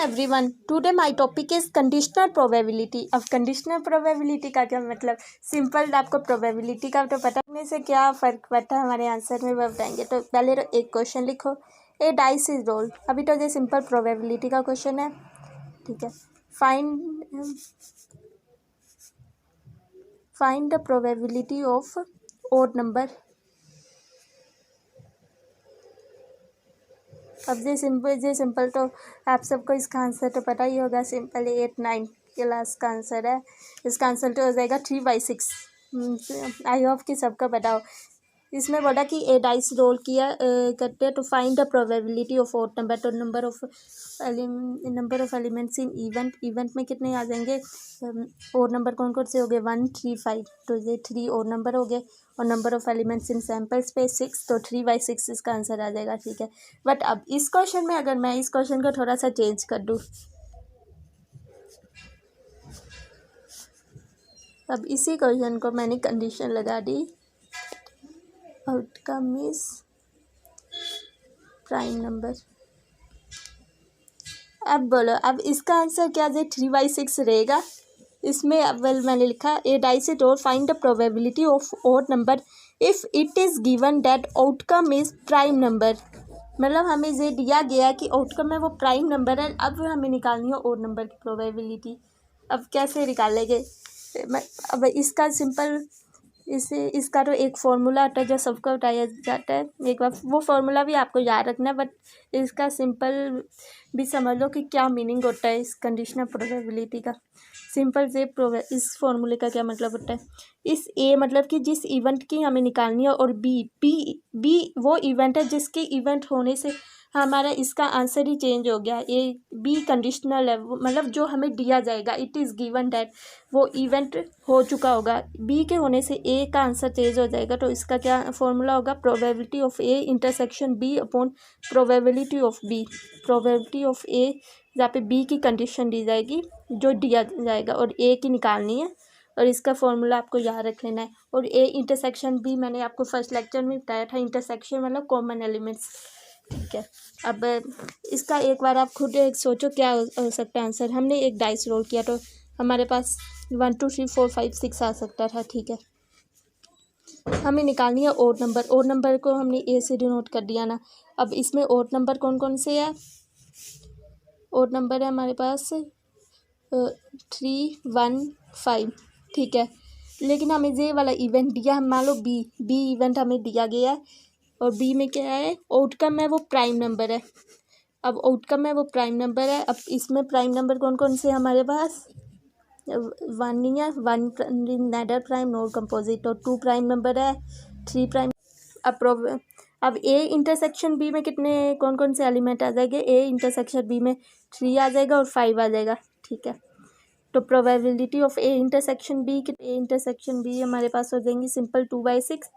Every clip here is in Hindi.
Everyone, today my topic is conditional probability. अब कंडीशनल प्रोबेबिलिटी का क्या मतलब, सिंपल आपको प्रोबेबिलिटी का तो पता नहीं से क्या फ़र्क पड़ता है हमारे आंसर में, वो बताएंगे। तो पहले तो एक क्वेश्चन लिखो, ए डाइस इज रोल। अभी तो ये सिंपल प्रोबेबिलिटी का क्वेश्चन है, ठीक है। Find the probability of odd number. अब ये सिंपल तो आप सबको इसका आंसर तो पता ही होगा। सिंपल 8-9 क्लास का आंसर है। इसका आंसर तो हो जाएगा 3/6। आई होप कि सबको पता हो। इसमें बोला कि ए डाइस रोल किया करते हैं तो find the probability of odd number. तो number of elements in event में कितने आ जाएंगे। ओड नंबर कौन कौन से हो गए, 1, 3, 5। तो ये 3 ओड नंबर हो गए। और number of elements in sample space 6, तो 3/6 इसका आंसर आ जाएगा, ठीक है। बट अब इस क्वेश्चन में अगर मैं इस क्वेश्चन को थोड़ा सा चेंज कर दूँ, अब इसी क्वेश्चन को मैंने कंडीशन लगा दी, आउटकम इज प्राइम नंबर। अब बोलो, अब इसका आंसर क्या है, 3/6 रहेगा। इसमें अव्वल मैंने लिखा ए डाइस इट और find the probability of odd number if it is given that outcome is prime number. मतलब हमें ये दिया गया कि आउटकम है वो प्राइम नंबर है। अब हमें निकालनी है ओड नंबर की प्रोबेबिलिटी। अब कैसे निकालेंगे, अब इसका सिंपल इसका तो एक फार्मूला होता है जो सबको बताया जाता है। एक बार वो फार्मूला भी आपको याद रखना है, बट इसका सिंपल भी समझ लो कि क्या मीनिंग होता है इस कंडीशनल प्रोबेबिलिटी का। सिंपल से इस फार्मूले का क्या मतलब होता है, इस ए मतलब कि जिस इवेंट की हमें निकालनी है, और बी वो इवेंट है जिसके इवेंट होने से हमारा इसका आंसर ही चेंज हो गया। ए बी कंडीशनल है, मतलब जो हमें दिया जाएगा, इट इज़ गिवन दैट वो इवेंट हो चुका होगा। बी के होने से ए का आंसर चेंज हो जाएगा। तो इसका क्या फॉर्मूला होगा, probability of A intersection B upon probability of B. Probability of A जहाँ पे बी की कंडीशन दी जाएगी जो दिया जाएगा, और ए की निकालनी है, और इसका फॉर्मूला आपको याद रख लेना है। और ए इंटरसेक्शन बी मैंने आपको फर्स्ट लेक्चर में बताया था, इंटरसेक्शन मतलब कॉमन एलिमेंट्स, ठीक है। अब इसका एक बार आप खुद सोचो क्या हो सकता है आंसर। हमने एक डाइस रोल किया तो हमारे पास 1, 2, 3, 4, 5, 6 आ सकता था, ठीक है। हमें निकालनी है ओड नंबर। ओड नंबर को हमने ए से डिनोट कर दिया ना। अब इसमें ओड नंबर कौन कौन से है, ओड नंबर है हमारे पास 3, 1, 5, ठीक है। लेकिन हमें ये वाला इवेंट दिया, हम मान लो बी इवेंट हमें दिया गया है, और बी में क्या है, आउटकम है वो प्राइम नंबर है। अब आउटकम है वो प्राइम नंबर है। अब इसमें प्राइम नंबर कौन कौन से हमारे पास, 1 नहीं है, 1 नेदर प्राइम नोर कंपोजिट, और 2 प्राइम नंबर है, 3 प्राइम। अब ए इंटरसेक्शन बी में कितने कौन कौन से एलिमेंट आ जाएंगे, ए इंटरसेक्शन बी में 3 आ जाएगा और 5 आ जाएगा, ठीक है। तो probability of A intersection B हमारे पास हो जाएंगी सिंपल 2/6,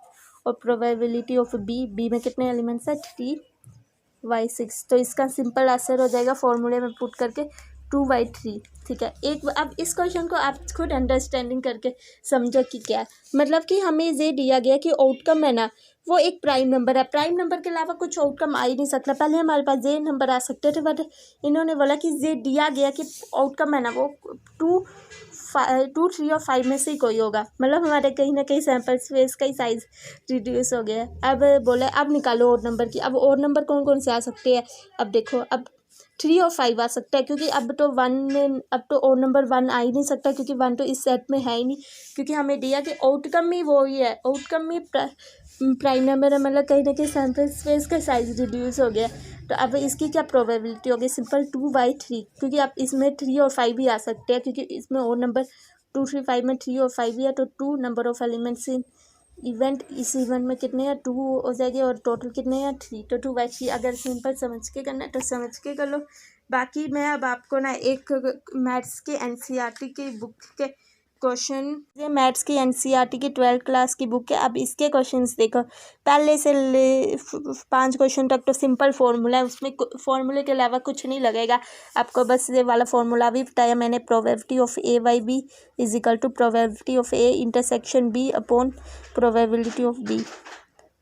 और प्रोबेबिलिटी ऑफ बी में कितने एलिमेंट्स है, 3/6। तो इसका सिंपल आंसर हो जाएगा फॉर्मूले में पुट करके 2/3, ठीक है। अब इस क्वेश्चन को आप खुद अंडरस्टैंडिंग करके समझो कि क्या है। मतलब कि हमें ये दिया गया कि आउटकम है ना वो एक प्राइम नंबर है। प्राइम नंबर के अलावा कुछ आउटकम आ ही नहीं सकता। पहले हमारे पास ये नंबर आ सकते थे, बट इन्होंने बोला कि ये दिया गया कि आउटकम है ना वो 2, 3 और 5 में से ही कोई होगा। मतलब हमारे कहीं ना कहीं सैम्पल स्पेस का ही साइज रिड्यूस हो गया है। अब बोले अब निकालो ओड नंबर की। अब ओड नंबर कौन कौन से आ सकते हैं, अब देखो, अब 3 और 5 आ सकता है, क्योंकि अब तो ओड नंबर 1 आ ही नहीं सकता, क्योंकि 1 तो इस सेट में है ही नहीं, क्योंकि हमें दिया कि आउटकम ही वो ही है, आउटकम ही प्राइम नंबर है। मतलब कहीं ना कहीं सैम्पल स्पेस का साइज रिड्यूस हो गया। तो अब इसकी क्या प्रोबेबिलिटी होगी, सिंपल 2/3, क्योंकि अब इसमें 3 और 5 भी आ सकते हैं, क्योंकि इसमें और नंबर 2, 3, 5 में 3 और 5 भी है। तो 2 number of elements in event, इस इवेंट में कितने हैं, 2 हो जाएंगे, और टोटल कितने हैं, 3। तो 2/3 अगर सिंपल समझ के करना है तो समझ के कर लो। बाकी मैं अब आपको ना एक मैथ्स के एनसीईआरटी की बुक के क्वेश्चन, ये मैथ्स की एनसीईआरटी की 12th क्लास की बुक है। अब इसके क्वेश्चंस देखो, पहले से ले 5 क्वेश्चन तक तो सिंपल फार्मूला है, उसमें फार्मूले के अलावा कुछ नहीं लगेगा आपको। बस ये वाला फार्मूला भी बताया मैंने, probability of A by B is equal to probability of A intersection B upon probability of B.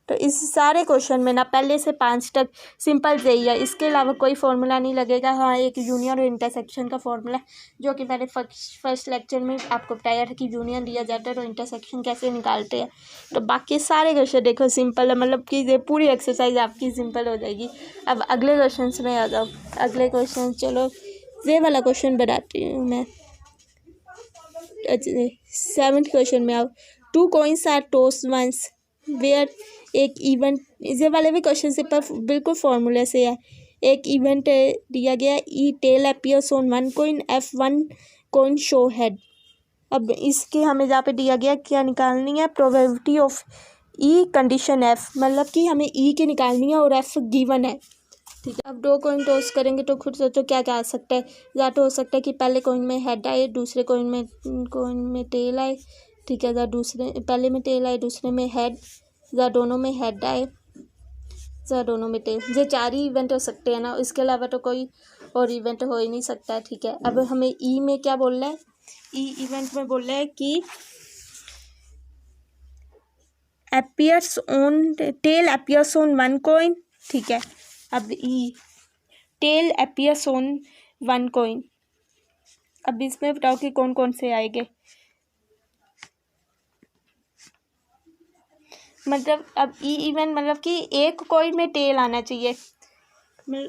तो इस सारे क्वेश्चन में ना पहले से 5 तक सिंपल से ही है, इसके अलावा कोई फॉर्मूला नहीं लगेगा। हाँ, एक यूनियन और इंटरसेक्शन का फॉर्मूला जो कि मैंने फर्स्ट लेक्चर में आपको बताया था कि यूनियन दिया जाता है तो इंटरसेक्शन कैसे निकालते हैं। तो बाकी सारे क्वेश्चन देखो सिंपल है, मतलब कि ये पूरी एक्सरसाइज आपकी सिंपल हो जाएगी। अब अगले क्वेश्चन में आ जाओ। अगले क्वेश्चन चलो ये वाला क्वेश्चन बनाती हूँ मैं। 7th क्वेश्चन में आओ। 2 coins are tossed once where एक इवेंट, ये वाले भी क्वेश्चन से पर बिल्कुल फॉर्मूले से है। एक इवेंट दिया गया, E tail appears on 1 coin, F 1 coin show head. अब इसके हमें जहाँ पे दिया गया क्या निकालनी है, probability of E condition F, मतलब कि हमें ई की निकालनी है और एफ गिवन है। ठीक है, अब 2 कॉइन टॉस करेंगे तो खुद सोचो क्या क्या आ सकता है। या तो हो सकता है कि पहले कॉइन में हेड आए, दूसरे कॉइन में टेल आए। ठीक है, या दूसरे पहले में टेल आए, दूसरे में हेड, या दोनों में हेड आए, या दोनों में टेल। ये 4 ही इवेंट हो सकते हैं ना, इसके अलावा तो कोई और इवेंट हो ही नहीं सकता। ठीक है, अब हमें ई में क्या बोल रहा है, ई इवेंट में बोल रहा है कि appears on tail appears on 1 coin। ठीक है, अब E tail appears on 1 coin। अब इसमें बताओ कि कौन कौन से आएंगे। मतलब अब ई इवेंट मतलब कि एक कॉइन में टेल आना चाहिए।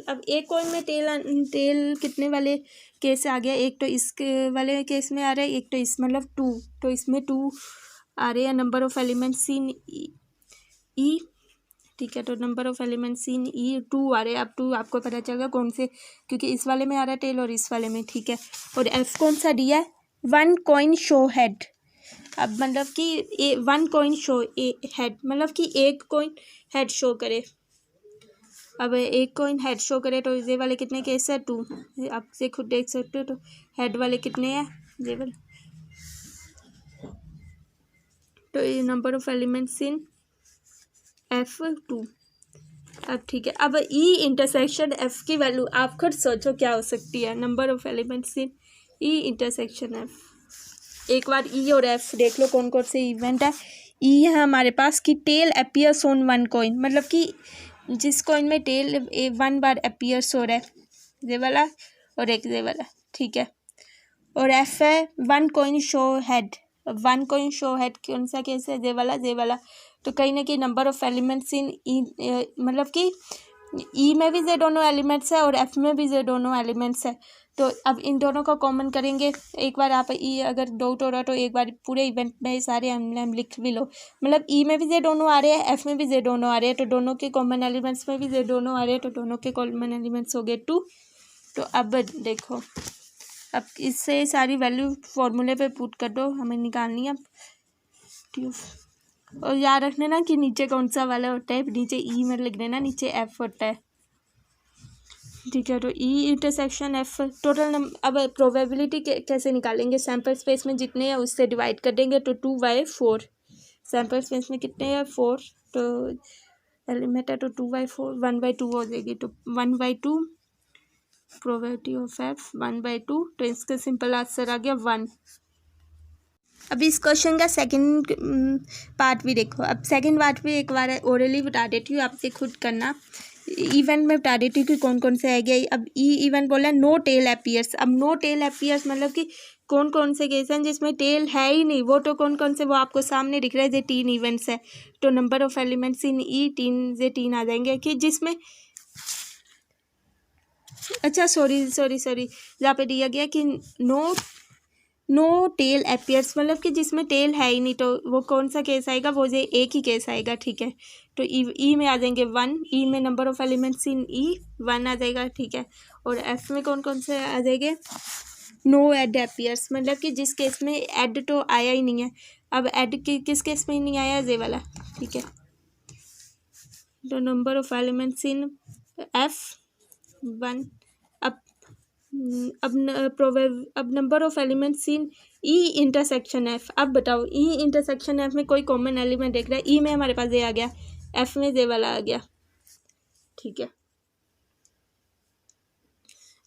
अब एक कॉइन में टेल कितने वाले केस आ गया, एक तो इसके वाले केस में आ रहा है, एक तो इस मतलब 2, तो इसमें 2 आ रहे हैं। नंबर ऑफ एलिमेंट्स इन ई। ठीक है, तो नंबर ऑफ एलिमेंट्स इन ई 2 आ रहे हैं। अब 2 आपको पता चलेगा कौन से, क्योंकि इस वाले में आ रहा है टेल और इस वाले में। ठीक है, और एफ कौन सा दिया है, 1 coin शो हेड। अब मतलब कि 1 coin शो हेड, मतलब कि एक कॉइन हेड शो करे। अब एक कॉइन हेड शो करे तो ये वाले कितने केस है, 2। आप से खुद देख सकते हो, तो हेड वाले कितने हैं, ये वाले। तो ये number of elements in F2। अब ठीक है, अब ई इंटरसेक्शन एफ की वैल्यू आप खुद सोचो क्या हो सकती है। Number of elements in E intersection F. एक बार ई और एफ देख लो कौन कौन से इवेंट है। ई है हमारे पास कि टेल अपीयर्स ऑन 1 coin, मतलब कि जिस कॉइन में टेल 1 बार अपीयर्स हो रहा है, ये वाला और एक ये वाला। ठीक है, और एफ है 1 coin show head. 1 coin show head कौन सा केस है, ये वाला। तो कहीं ना कहीं नंबर ऑफ एलिमेंट्स इन ई, मतलब कि ई में भी ये दोनों एलिमेंट्स है और एफ में भी ये दोनों एलिमेंट्स है। तो अब इन दोनों को कॉमन करेंगे। एक बार आप ई अगर डाउट हो रहा तो एक बार पूरे इवेंट में सारे हम लिख भी लो। मतलब ई में भी ये दोनों आ रहे हैं, एफ में भी ये दोनों आ रहे हैं, तो दोनों के कॉमन एलिमेंट्स में भी ये दोनों आ रहे हैं, तो दोनों के कॉमन एलिमेंट्स हो गए 2। तो अब देखो, अब इससे सारी वैल्यू फॉर्मूले पे पुट कर दो, हमें निकालनी है अब। और याद रखने ना कि नीचे कौन सा वाला होता है, नीचे ई में लिख देना, नीचे एफ होता है। ठीक है, तो ई इंटरसेक्शन एफ टोटल अब प्रोबेबिलिटी कैसे निकालेंगे, सैम्पल स्पेस में जितने हैं उससे डिवाइड कर देंगे, तो 2/4। सैम्पल स्पेस में कितने हैं, 4, तो एलिमेंट है तो 2/4, 1/2 हो जाएगी। तो 1/2 प्रोबेबिलिटी ऑफ एफ 1/2, तो इसका सिंपल आंसर आ गया 1। अब इस क्वेश्चन का सेकंड पार्ट भी देखो। अब सेकंड पार्ट भी एक बार ओरली बता देती हूँ, आपसे खुद करना। इवेंट में बता देती हूँ कि कौन कौन से आएंगे। अब ई इवेंट बोला नो टेल अपीयर्स। अब नो टेल अपीयर्स मतलब कि कौन कौन से केस हैं जिसमें टेल है ही नहीं, वो तो कौन कौन से वो आपको सामने दिख रहा है। ये 3 इवेंट्स है, तो नंबर ऑफ एलिमेंट्स इन ई 3 आ जाएंगे कि जिसमें, अच्छा सॉरी जहाँ पे दिया गया कि नो टेल अपीयर्स, मतलब कि जिसमें टेल है ही नहीं, तो वो कौन सा केस आएगा, वो ये एक ही केस आएगा। ठीक है, तो ई में आ जाएंगे 1, ई में नंबर ऑफ एलिमेंट्स इन ई 1 आ जाएगा। ठीक है, और एफ में कौन कौन से आ जाएंगे, नो एड अपीयर्स, मतलब कि जिस केस में एड तो आया ही नहीं है। अब एड किस केस में नहीं आया, ये वाला। ठीक है, तो number of elements in F 1। अब number of elements in E intersection F. अब बताओ ई इंटरसेक्शन एफ में कोई कॉमन एलिमेंट देख रहा है। ई में हमारे पास ये आ गया, एफ में ये वाला आ गया। ठीक है,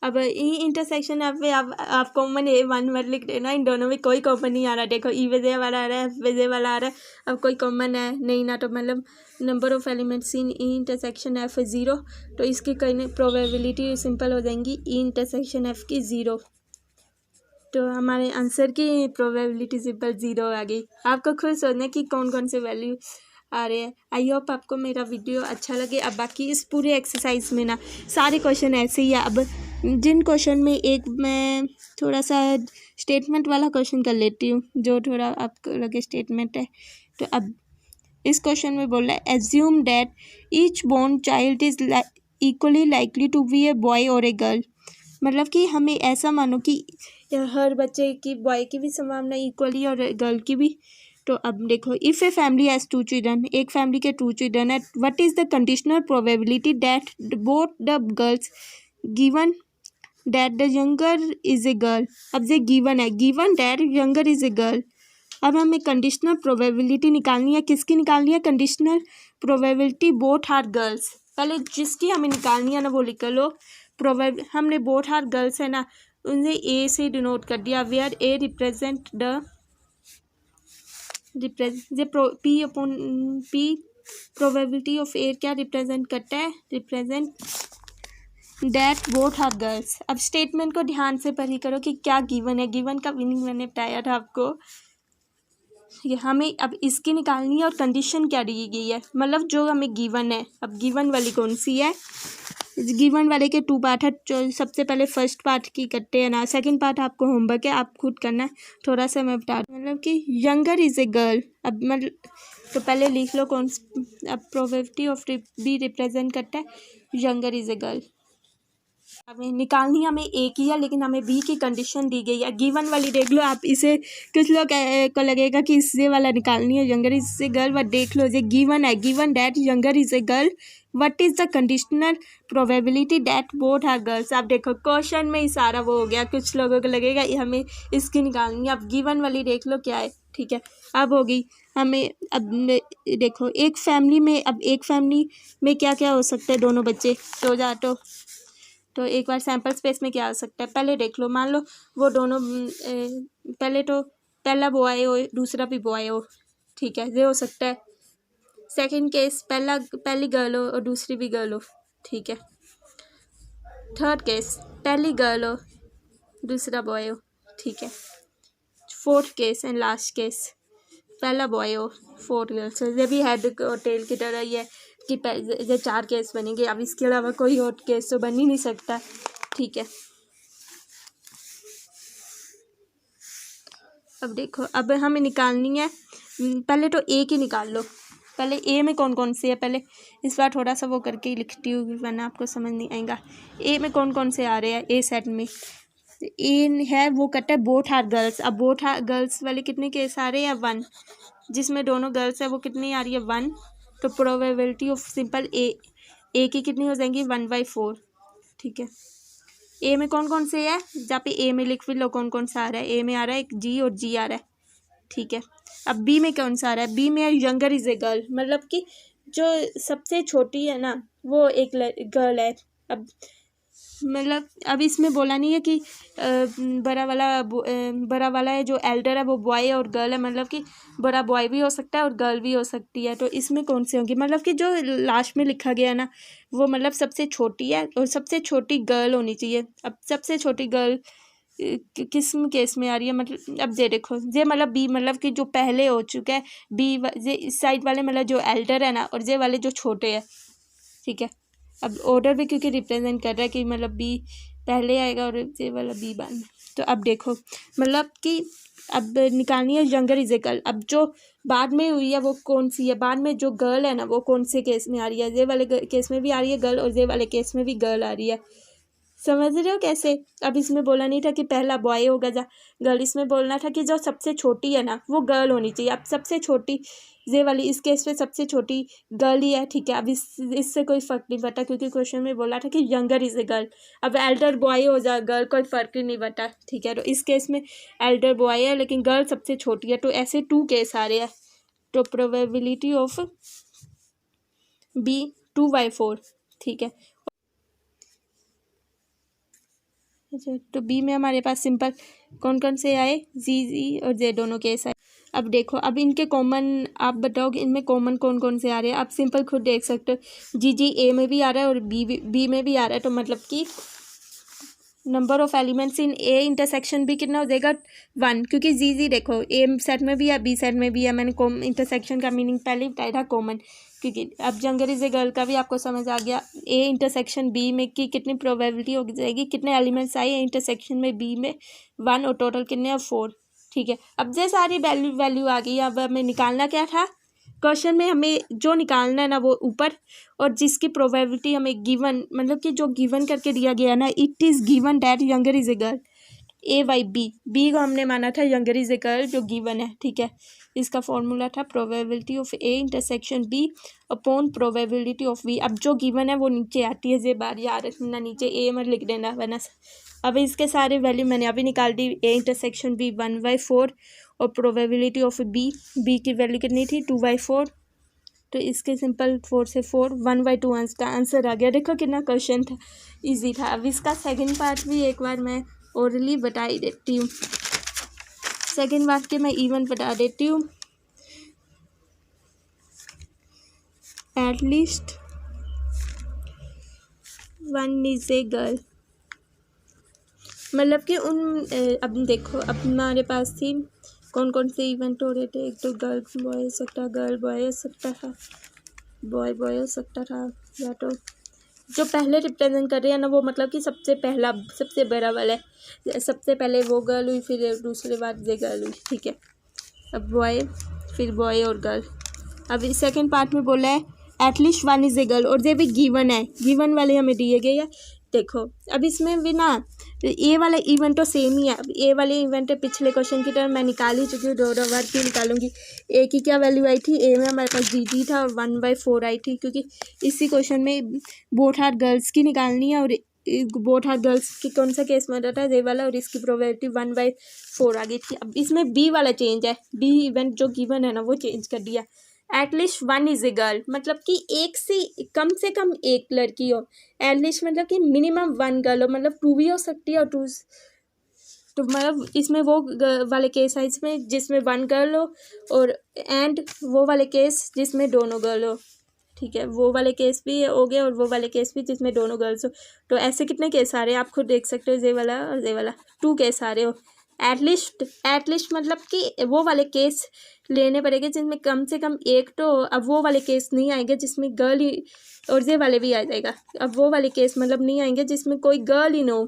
अब ई इंटरसेक्शन पे आप कॉमन ए वन वर्ड लिख देना, इन दोनों में कोई कॉमन नहीं आ रहा। देखो ई वजह वाला आ रहा है, एफ वजह वाला आ रहा है, अब कोई कॉमन है नहीं ना, तो मतलब number of elements in E intersection F 0, तो इसकी कहीं प्रोबेबिलिटी सिंपल हो जाएंगी ई इंटरसेक्शन एफ की 0, तो हमारे आंसर की प्रोबेबिलिटी सिंपल 0 आ गई। आपको खुद सोचना कि कौन कौन से वैल्यू आ रहे हैं। आई होप आपको मेरा वीडियो अच्छा लगे। अब बाकी इस पूरे एक्सरसाइज में ना सारे क्वेश्चन ऐसे ही है। अब जिन क्वेश्चन में एक मैं थोड़ा सा स्टेटमेंट वाला क्वेश्चन कर लेती हूँ, जो थोड़ा आपको लगे स्टेटमेंट है। तो अब इस क्वेश्चन में बोल रहा है assume that each born child is equally likely to be a boy और ए गर्ल। मतलब कि हमें ऐसा मानो कि हर बच्चे की बॉय की भी संभावना इक्वली और गर्ल की भी। तो अब देखो, if a family has 2 children, एक फैमिली के 2 चिल्ड्रन है, what is the conditional probability that both the girls given that the younger is a girl. अब ये गिवन है, given that younger is a girl. अब हमें कंडीशनल प्रोबेबिलिटी निकालनी है, किसकी निकालनी है? Conditional probability both are girls. पहले जिसकी हमें निकालनी है ना वो लिख लो। हमने बोथ आर गर्ल्स है ना, उन्हें ए से डिनोट कर दिया, where A represent the P upon P probability of A क्या रिप्रेजेंट करता है? Represent that both are girls. अब स्टेटमेंट को ध्यान से पढ़ी करो कि क्या गिवन है। गिवन का मीनिंग मैंने बताया था आपको। ये हमें अब इसकी निकालनी है और कंडीशन क्या दी गई है, मतलब जो हमें गिवन है। अब गिवन वाली कौन सी है? गिवन वाले के 2 पार्ट है। जो सबसे पहले फर्स्ट पार्ट की करते हैं ना, सेकंड पार्ट आपको होमवर्क है, आप खुद करना है। थोड़ा सा मैं बता दूँ, मतलब कि यंगर इज़ ए गर्ल। अब मतलब तो पहले लिख लो कौन। अब प्रोबेबिलिटी ऑफ बी रिप्रेजेंट करता है यंगर इज़ ए गर्ल। हमें निकालनी हमें ए की है, लेकिन हमें बी की कंडीशन दी गई है। गिवन वाली देख लो आप, इसे कुछ लोग को लगेगा कि इससे वाला निकालनी है younger is a girl, but देख लो ये गिवन है, given that younger is a girl, what is the conditional probability that both are girls. आप देखो क्वेश्चन में ही सारा वो हो गया। कुछ लोगों को लगेगा ये हमें इसकी निकालनी है। अब गिवन वाली देख लो क्या है, ठीक है। अब होगी हमें, अब देखो एक फैमिली में, अब एक फैमिली में क्या क्या हो सकता है, दोनों बच्चे तो एक बार सैम्पल स्पेस में क्या हो सकता है पहले देख लो। मान लो वो दोनों पहले तो पहला बॉय हो दूसरा भी बॉय हो, ठीक है, ये हो सकता है। सेकंड केस पहली गर्ल हो और दूसरी भी गर्ल हो, ठीक है। थर्ड केस पहली गर्ल हो दूसरा बॉय हो, ठीक है। Fourth case and last case पहला बॉय हो फोर्थ गर्ल। सो ये भी हेड और टेल की तरह ही है कि ये 4 केस बनेंगे। अब इसके अलावा कोई और केस तो बन ही नहीं सकता, ठीक है। अब देखो, अब हमें निकालनी है, पहले तो ए की निकाल लो। पहले ए में कौन कौन से है, पहले इस बार थोड़ा सा वो करके ही लिखती हूँ वरना आपको समझ नहीं आएगा। ए में कौन कौन से आ रहे हैं? ए सेट में ए है, वो कहता है बोथ आर गर्ल्स। अब बोथ आर गर्ल्स वाले कितने केस आ रहे हैं? 1, जिसमें दोनों गर्ल्स है वो कितनी आ रही है? 1। तो प्रोबेबिलिटी ऑफ सिंपल ए की कितनी हो जाएंगी? 1/4, ठीक है। ए में कौन कौन से है, जहाँ पे ए में लिख भी लो कौन कौन सा आ रहा है। ए में आ रहा है एक जी और जी आ रहा है, ठीक है। अब बी में कौन सा आ रहा है? बी में यंगर इज ए गर्ल, मतलब कि जो सबसे छोटी है ना वो एक गर्ल है। अब मतलब अब इसमें बोला नहीं है कि बड़ा वाला है जो एल्डर है वो बॉय और गर्ल है, मतलब कि बड़ा बॉय भी हो सकता है और गर्ल भी हो सकती है। तो इसमें कौन से होंगी? मतलब कि जो लास्ट में लिखा गया है ना वो मतलब सबसे छोटी है और सबसे छोटी गर्ल होनी चाहिए। अब सबसे छोटी गर्ल किस केस में आ रही है? मतलब अब ये देखो, ये मतलब बी मतलब कि जो पहले हो चुका है, बी ये इस साइड वाले मतलब जो एल्डर है ना, और ये वाले जो छोटे हैं, ठीक है। अब ऑर्डर भी क्योंकि रिप्रेजेंट कर रहा है कि मतलब बी पहले आएगा और ये वाला बी बाद में। तो अब देखो मतलब कि अब निकालनी है यंगर इज ए गर्ल। अब जो बाद में हुई है वो कौन सी है? बाद में जो गर्ल है ना वो कौन से केस में आ रही है? ये वाले केस में भी आ रही है गर्ल और ये वाले केस में भी गर्ल आ रही है। समझ रहे हो कैसे? अब इसमें बोला नहीं था कि पहला बॉय होगा जा गर्ल, इसमें बोलना था कि जो सबसे छोटी है ना वो गर्ल होनी चाहिए। अब सबसे छोटी ये वाली इस केस पे सबसे छोटी गर्ल ही है, ठीक है। अब इससे कोई फ़र्क नहीं पड़ता क्योंकि क्वेश्चन में बोला था कि यंगर इज ए गर्ल। अब एल्डर बॉय हो जा गर्ल, कोई फ़र्क ही नहीं पड़ता, ठीक है। तो इस केस में एल्डर बॉय है लेकिन गर्ल सबसे छोटी है, तो ऐसे 2 केस आ रहे हैं। तो प्रोबेबिलिटी ऑफ बी 2/4, ठीक है। अच्छा, तो बी में हमारे पास सिंपल कौन कौन से आए, जी और जे दोनों केस आए। अब देखो, अब इनके कॉमन आप बताओ कि इनमें कॉमन कौन कौन से आ रहे हैं। आप सिंपल खुद देख सकते हो, जी ए में भी आ रहा है और बी में भी आ रहा है, तो मतलब कि number of elements in A intersection भी कितना हो जाएगा 1, क्योंकि जी देखो ए सेट में भी है बी सेट में भी है। मैंने इंटरसेक्शन का मीनिंग पहले ही बताया था कॉमन, क्योंकि अब जंगर इज ए गर्ल का भी आपको समझ आ गया। ए इंटरसेक्शन बी में की कितनी प्रोबेबिलिटी हो जाएगी, कितने एलिमेंट्स आए ए इंटरसेक्शन में बी में 1 और टोटल कितने हैं 4। ठीक है, अब ये सारी वैल्यू आ गई। अब हमें निकालना क्या था, क्वेश्चन में हमें जो निकालना है ना वो ऊपर, और जिसकी प्रोबेबिलिटी हमें गिवन, मतलब कि जो गिवन करके दिया गया है ना, it is given that younger is a girl, ए वाई बी को हमने माना था यंगर इज ए गर्ल जो गिवन है। ठीक है, इसका फॉर्मूला था probability of A intersection B upon probability of B. अब जो गिवन है वो नीचे आती है, ये बार याद रखना, नीचे ए मत लिख देना वरना। अब इसके सारे वैल्यू मैंने अभी निकाल दी। ए इंटरसेक्शन बी 1/4 और प्रोबेबिलिटी ऑफ बी की वैल्यू कितनी थी 2/4, तो इसके सिंपल 4 से 4 1/2 का आंसर आ गया। देखो कितना क्वेश्चन था, इजी था। अब इसका सेकंड पार्ट भी एक बार मैं ओरली बता ही देती हूँ। सेकंड पार्ट के मैं इवन बता देती हूँ। एटलीस्ट 1 इज ए गर्ल, मतलब कि अब देखो, अब हमारे पास थी कौन कौन से इवेंट हो रहे थे। एक तो गर्ल बॉय हो सकता, गर्ल बॉय हो सकता था, बॉय हो सकता था, या तो जो पहले रिप्रेजेंट कर रहे हैं ना वो मतलब कि सबसे पहला सबसे बड़ा वाला है। सबसे पहले वो गर्ल हुई, फिर दूसरे बाद ये गर्ल हुई। ठीक है, अब बॉय, फिर बॉय और गर्ल। अब इस सेकेंड पार्ट में बोला है एटलीस्ट 1 इज ए गर्ल, और ये भी गिवन है, गिवन वाले हमें दिए गए हैं। देखो अब इसमें भी ना ए वाला इवेंट तो सेम ही है। अब ए वाले इवेंट पिछले क्वेश्चन की तरह मैं निकाल ही चुकी हूँ, दो बार क्यों निकालूंगी। ए की क्या वैल्यू आई थी, ए में हमारे पास जी था और 1/4 आई थी, क्योंकि इसी क्वेश्चन में बोथ आर गर्ल्स की निकालनी है, और बोथ आर गर्ल्स की कौन सा केस में रहता है ये वाला, और इसकी प्रोबेबिलिटी 1/4 आ गई थी। अब इसमें बी वाला चेंज है, बी इवेंट जो गिवन है ना वो चेंज कर दिया। एटलीस्ट 1 इज ए गर्ल, मतलब कि एक से कम एक लड़की हो। एटलीस्ट मतलब कि मिनिमम 1 गर्ल हो, मतलब 2 भी हो सकती है और 2, तो मतलब इसमें वो वाले केस है इसमें जिसमें 1 गर्ल हो, और एंड वो वाले केस जिसमें दोनों गर्ल हो। ठीक है, वो वाले केस भी हो गए और वो वाले केस भी जिसमें दोनों गर्ल्स हो। तो ऐसे कितने केस आ रहे हैं आप खुद देख सकते हो, ये वाला और ये वाला 2 केस आ रहे हो। एटलीस्ट मतलब कि वो वाले केस लेने पड़ेंगे जिसमें कम से कम एक तो। अब वो वाले केस नहीं आएंगे जिसमें गर्ल ही, और ये वाले भी आ जाएगा। अब वो वाले केस मतलब नहीं आएंगे जिसमें कोई गर्ल ही ना हो,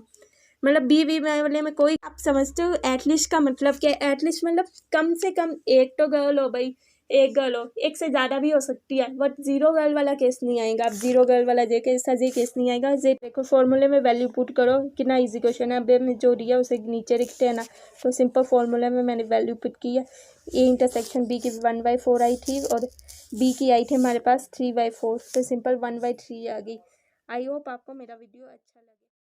मतलब बी वाले में कोई। आप समझते हो एटलीस्ट का मतलब क्या है, एटलीस्ट मतलब कम से कम एक तो गर्ल हो भाई, एक गर्ल हो, एक से ज़्यादा भी हो सकती है, बट 0 गर्ल वाला केस नहीं आएगा। अब 0 गर्ल वाला जे केस नहीं आएगा। जे देखो फॉर्मूले में वैल्यू पुट करो, कितना इजी क्वेश्चन है। अब मैं जो दिया उसे नीचे लिखते हैं ना, तो सिंपल फॉर्मूले में मैंने वैल्यू पुट की है। ए इंटरसेक्शन बी की 1/4 आई थी और बी की आई थी हमारे पास 3/4, तो सिंपल 1/3 आ गई। आई होप आपको मेरा वीडियो अच्छा लगे।